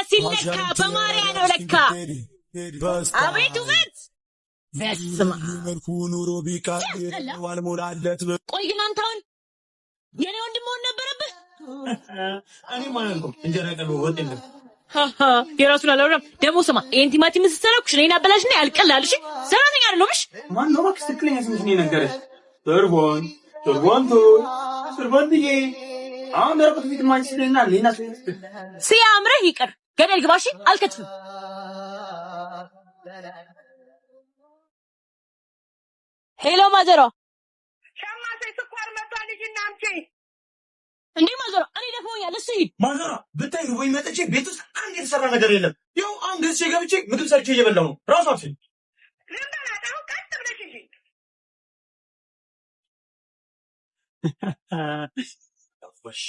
ሲለካ በማርያ ነው ለካ አቤቱ በት በስማ ቆይ ግን አንተ አሁን የኔ ወንድም መሆን ነበረብህ እኔ ማለት ነው እንጀራ ቀርቦ ወጥ የለም የራሱን አላወራም ደግሞ ስማ ይሄን ቲማቲም ስትሰራኩሽ እኔን አበላሽና ያልቀላልሽ ሰራተኛ አይደለምሽ ማን ነው እባክሽ ትክክለኛ ስምሽ ነው የነገረሽ ቱርቦንዬ አሁን ደረቁት ፊት ማይስልና ሌላ ሲያምርህ ይቅር ገደል ግባሽ አልከትፍም ሄሎ ማዘሯ ሻማሴ ስኳር መጣልሽና አምጪ እንዴ ማዘሯ እኔ ደፍሮኛል እሱ ይሄድ ማዘሯ ብታይ ወይ መጥቼ ቤት ውስጥ አንድ የተሰራ ነገር የለም ያው አሁን ገዝቼ ገብቼ ምግብ ሰርቼ እየበላሁ ነው ራሱ አብሽኝ ለምባላጣው ቀጥ ብለሽ እንጂ አፍሽ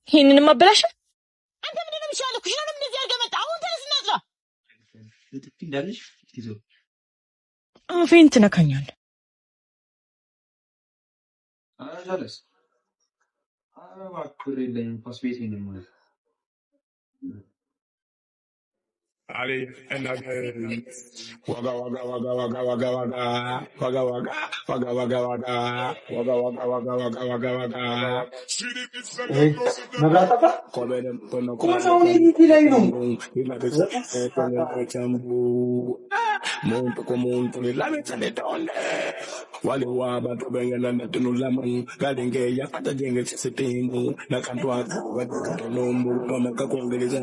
ይሄንን ማበላሽ አንተ ምንድን ነው የሚሻለው ኩሽናንም እንደዚህ አድርገህ መጣ አሁን ተነስና ስራ ልትፊ እንዳለሽ ይዞ አፌን ትነካኛለህ አጃለስ አረባ ኩሬለኝ ፓስቤት ነው ማለት Ali and waga waga waga waga waga waga waga waga waga waga waga waga መብራታታ ኮመሳውን ይት ላይ ነው monto comunto la mezza de donne wale wa ba to bengela na tunu la mu galenge ya pata jenge sitemu na kantwa wa to nombu kama ka kongeleza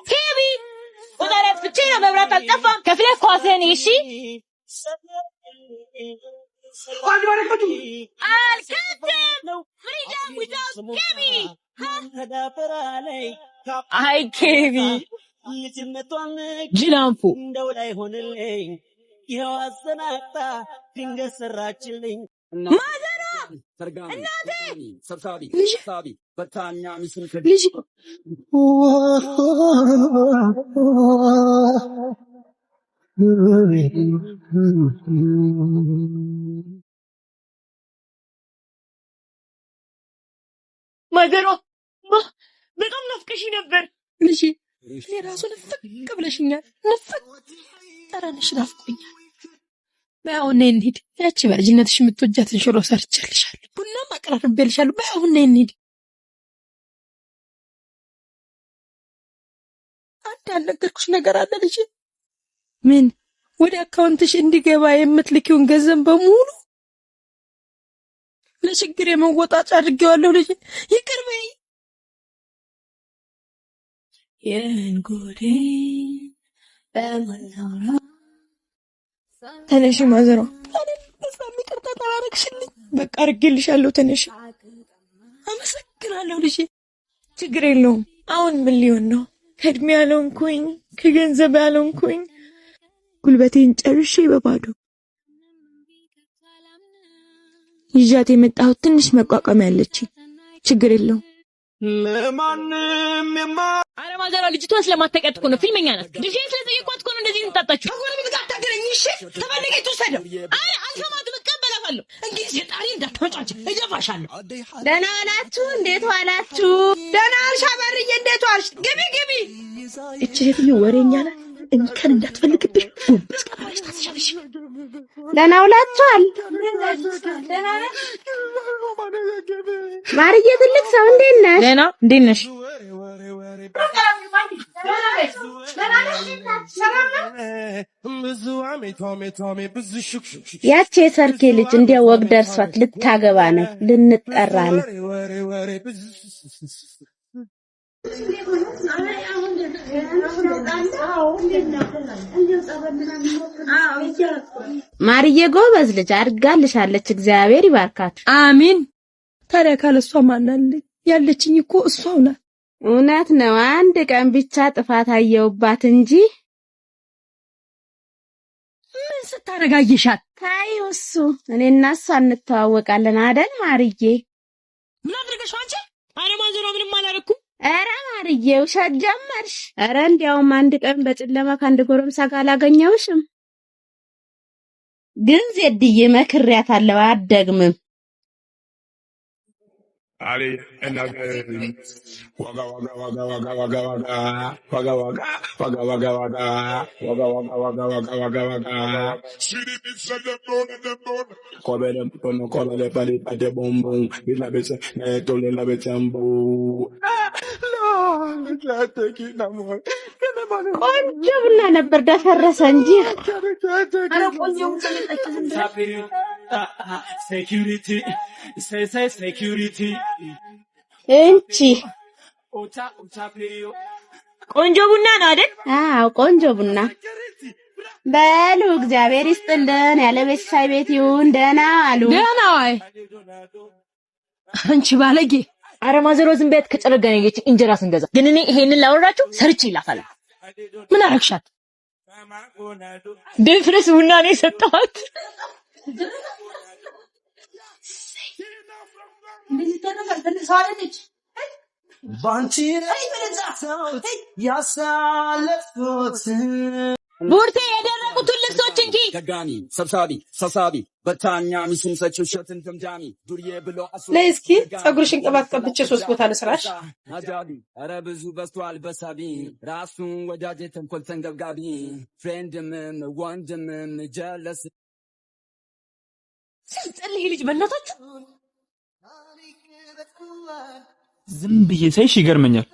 ኬቢ ወዳራት ብቻ ነው መብራት አልጠፋም ከፍለህ ኳስህን እሺ አልከተም ፍሪደም ዊዛውት ኬቢ አይ ኬቢ ጅላንፎ እንደው ላይ ሆነልኝ ይሄው አሰናጣ ድንገት ሰራችልኝ ማዘሯ እናቴ ሰብሳቢ በታኛ ምስል ልጅ ማዘሯ በጣም ናፍቀሽ ነበር ልጅ እኔ ራሱ ነፍቅ ብለሽኛል ነፍቅ ጠረንሽ ናፍቆኛል በአሁን ነይ እንሂድ ያቺ በልጅነትሽ የምትወጃትን ሽሮ ሰርቼልሻለሁ ቡናም አቀራርቤልሻለሁ በአሁን ነይ እንሂድ አንድ ያልነገርኩሽ ነገር አለ ልጅ ምን ወደ አካውንትሽ እንዲገባ የምትልኪውን ገንዘብ በሙሉ ለችግር የመወጣጫ አድርጌዋለሁ ልጅ ይቅር በይ የንጎዴ በመላራ ተነሽ ማዘሯ በጣም ይቅርታ ተባረክሽልኝ በቃ አድርጌልሻለሁ ተነሽ አመሰግናለሁ ልጅ ችግር የለውም አሁን ምን ሊሆን ነው ከእድሜ ያለንኩኝ ከገንዘብ ያለንኩኝ ጉልበቴን ጨርሼ በባዶ ይዣት የመጣሁት ትንሽ መቋቋም ያለች ችግር የለውም ለማንም አረ ማዘሯ ልጅቷን ስለማታውቂያት እኮ ነው ፊልመኛ ናት ልጅን ስለጠየኳት እኮ ነው እንደዚህ እንጣጣችሁ ከጎረቤት ጋር ታገናኝ እሺ ተፈልገ ትወሰደው አረ አልሰማትም እቀበላታለሁ እንግዲህ የጣሪ እንዳትመጫጭ እጀፋሻለሁ ደህና ዋላችሁ እንዴት ዋላችሁ ደህና ዋልሽ አበርዬ እንዴት ዋልሽ ግቢ እቺ ሴትዮ ወሬኛ ናት እንከን እንዳትፈልግብሽ ጎንበስ ቀባሽ ታስሻለሽ ደህና ውላችኋል ማርዬ ትልቅ ሰው እንዴት ነሽ ደህና እንዴት ነሽ ያቺ የሰርኬ ልጅ እንዲያ ወግ ደርሷት ልታገባ ነው ልንጠራ ነው ማርዬ ጎበዝ ልጅ አድጋልሻለች። እግዚአብሔር ይባርካት። አሚን። ታዲያ ካለሷ ማናለኝ? ያለችኝ እኮ እሷው ናት። እውነት ነው። አንድ ቀን ብቻ ጥፋት አየውባት እንጂ ምን ስታረጋይሻት? ታዩ እሱ እኔና እሷ እንተዋወቃለን አይደል ማርዬ? ምን አድርገሽው አንቺ? አረ ማዘሯ ምንም አላረኩም። አረ ማርዬ ውሸት ጀመርሽ? አረ እንዲያውም አንድ ቀን በጨለማ ከአንድ ጎረምሳ ጋር አላገኘውሽም? ግን ዜድዬ መክሬያታለሁ አትደግምም። Ali and waga waga waga waga waga waga waga waga waga waga waga waga waga waga waga waga. See the bits of them bone. Cover them, don't cover them, pali pali boom boom. We love it, don't love it, jambu. No, let's take it no more. ቆንጆ ቡና ነበር ደፈረሰ እንጂ። አረ ቆንጆ Security, say security. እንቺ ቆንጆ ቡና ነው አይደል? አዎ ቆንጆ ቡና። በሉ እግዚአብሔር ይስጥልን። ያለቤት ሻይ ቤት ይሁን። ደህና አሉ። ደህና ዋይ። አንቺ ባለጌ። አረ ማዘሮ ዝም በያት። ከጨረገነች እንጀራ ስንገዛ ግን እኔ ይሄንን ላወራችሁ ሰርቼ ይላፋል። ምን አረግሻት? ድፍርስ ቡና ነው የሰጠኋት። ቡርቴ የደረቁትን ልብሶች እንጂ ገጋሚ ሰብሳቢ በታኛ ሚስም ሰጪው ሸትን ገምጃሚ ዱርዬ ብሎ ነይ እስኪ ፀጉርሽን ቅባት ቀብቼ 3 ቦታ ልስራሽ። አጃቢ ኧረ ብዙ በዝቷል በሳቢ ራሱን ወዳጄ ተንኮል ተንገብጋቢ ፍሬንድምም ወንድምም ጀለስ ሲጸልይ ልጅ በእናታችሁ ዝም ብዬ ሳይሽ ይገርመኛል።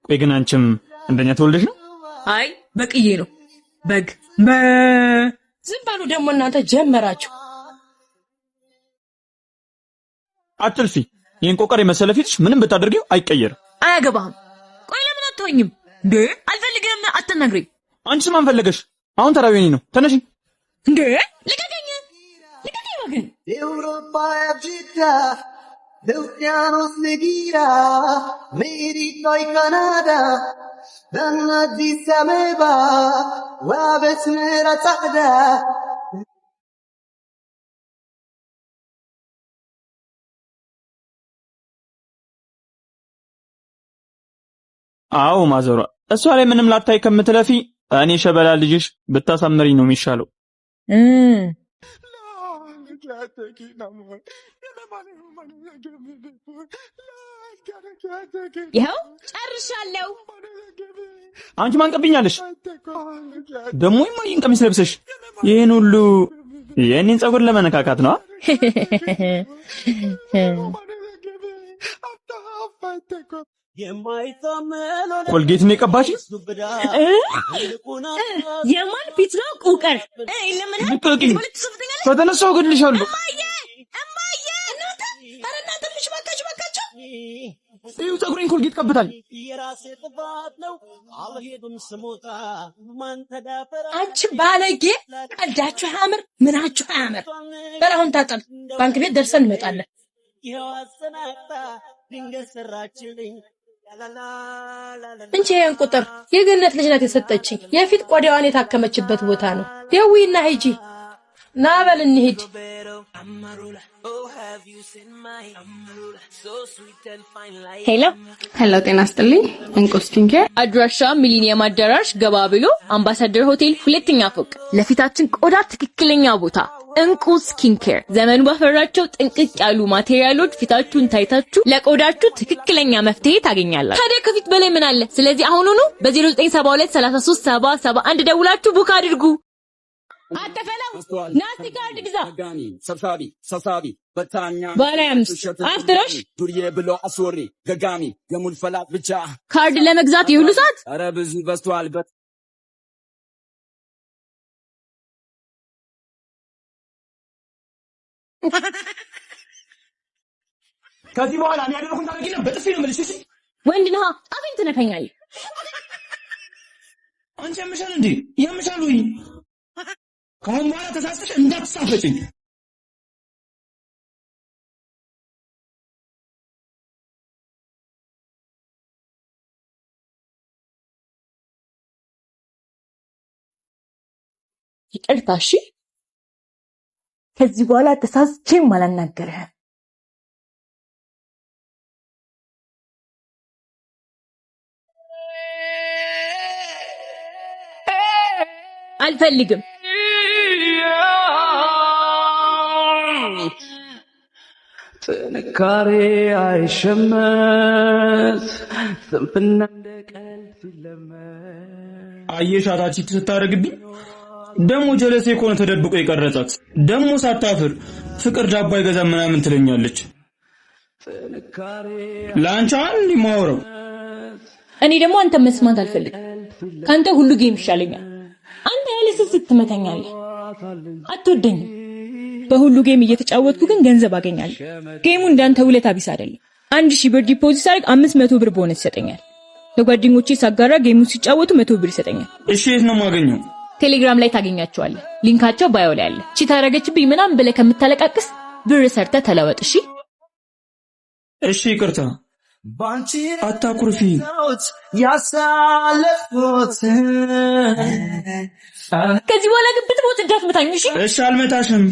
ቆይ ግን አንቺም እንደኛ ተወልደሽ ነው? አይ በቅዬ ነው። በግ ዝም ባሉ ደግሞ እናንተ ጀመራችሁ። አትልፊ። ይሄን ቆቀር የመሰለ ፊትሽ ምንም ብታደርጊው አይቀየርም። አያገባህም። ቆይ ለምን አትሆኝም እንዴ? አልፈልግም አትነግሪኝ። አንቺስ ማን ፈለገሽ? አሁን ተራው የኔ ነው። ተነሺ እንዴ! ልቀቀኝ ወገን። Europa Gita, Deucianos Negira, Merito y Canada, Dana Disameba, Wabes Meratada. አዎ ማዘሯ፣ እሷ ላይ ምንም ላታይ ከምትለፊ እኔ ሸበላ ልጅሽ ብታሳምሪኝ ነው የሚሻለው። ይኸው ጨርሻለሁ። አንቺ ማን ቀብኛለሽ? ደሞ የማይን ቀሚስ ለብሰሽ ይሄን ሁሉ የኔን ጸጉር ለመነካካት ነው? ኮልጌት ነው የቀባሽ? የማን ፊት ነው ቁቀር? ለምን ከተነሳው እገድልሻለሁ። ይኸው ጸጉሬን ኮልጌት ቀብታል። አንቺ ባለጌ፣ ቀልዳችሁ አያምር፣ ምናችሁ አያምር። በላሁን ታጠብ፣ ባንክ ቤት ደርሰን እንመጣለን። እንቺ ይሄን ቁጥር የገነት ልጅ ናት የሰጠችኝ። የፊት ቆዳዋን የታከመችበት ቦታ ነው። ደውይና ሂጂ። ና በል እንሂድ። ሄሎ ጤና ይስጥልኝ። እንቁ ስኪንኬር አድራሻ ሚሊኒየም አዳራሽ ገባ ብሎ አምባሳደር ሆቴል ሁለተኛ ፎቅ ለፊታችን ቆዳ ትክክለኛ ቦታ እንቁ ስኪንኬር ዘመኑ ባፈራቸው ጥንቅቅ ያሉ ማቴሪያሎች ፊታችሁን ታይታችሁ ለቆዳችሁ ትክክለኛ መፍትሄ ታገኛላችሁ። ታዲያ ከፊት በላይ ምን አለ? ስለዚህ አሁኑኑ በ0972337071 ደውላችሁ ቡክ አድርጉ። አተፈላው ናስቲ ካርድ ግዛ። ገጋሚ ሰብሳቢ በታኛ ባለ 5 አፍጥሮሽ ዱርዬ ብሎ አስወሪ ገጋሚ የሙል ፈላት ብቻ ካርድ ለመግዛት ይሁሉ ሰዓት ኧረ ብዙ በዝቷል። ከዚህ በኋላ እኔ ያደረኩን ታረጊና በጥፊ ነው የምልሽ። ወንድ ነህ አፌን ትነካኛለህ። አንቺ ያምሻል እንዴ? ያምሻል ወይ? ከአሁን በኋላ ተሳስተሽ እንዳትሳፈጭኝ። ይቅርታ እሺ። ከዚህ በኋላ ተሳስቼም አላናገርህም። አልፈልግም። ጥንካሬ አይሸመት ስንፍና እንደቀልድ ሲለመድ አየሻታች ስታረግብኝ ደሞ ጀለሴ ኮነ ተደብቆ የቀረጻት ደሞ ሳታፍር ፍቅር ዳባ ይገዛ ምናምን ትለኛለች። ላንቻ አንዲ ማውራው እኔ ደግሞ አንተ መስማት አልፈልግም። ካንተ ሁሉ ጌም ይሻለኛል። አንተ ያለ ስስት ትመተኛለህ። አትወደኝም። በሁሉ ጌም እየተጫወትኩ ግን ገንዘብ አገኛለሁ። ጌሙ እንዳንተ ውለታ ቢስ አይደለም። 1000 ብር ዲፖዚት አድርግ 500 ብር ቦነስ ይሰጠኛል። ለጓደኞቼ ሳጋራ ጌሙ ሲጫወቱ 100 ብር ይሰጠኛል። እሺ የት ነው ማገኘው? ቴሌግራም ላይ ታገኛቸዋለህ። ሊንካቸው ባዮ ላይ አለ። ቺ ታረገችብኝ ምናምን ብለህ ከምታለቃቅስ ብር ሰርተ ተለወጥ። እሺ እሺ ይቅርታ። አታኩርፊ። ከዚህ በኋላ ግን ብትሞት እንዳትመታኝ። እሺ እሺ አልመታሽም።